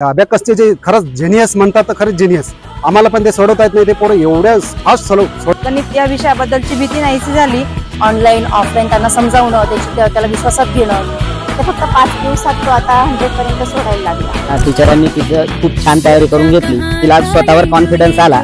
अबॅकसचे जे खरंच जेनियस म्हणतात तर खरंच जेनियस, आम्हाला पण ते सोडवता येत नाही. ते पोरं एवढ्या फास्ट गणित या विषयाबद्दलची भीती नाहीशी झाली. ऑनलाईन ऑफलाईन त्यांना समजावणं, त्याला विश्वासात घेणं, ते फक्त 5 दिवसात तो आता 100 पर्यंत सोडायला लागला. टीचरांनी तिचं खूप छान तयारी करून घेतली. तिला स्वतःवर कॉन्फिडन्स आला.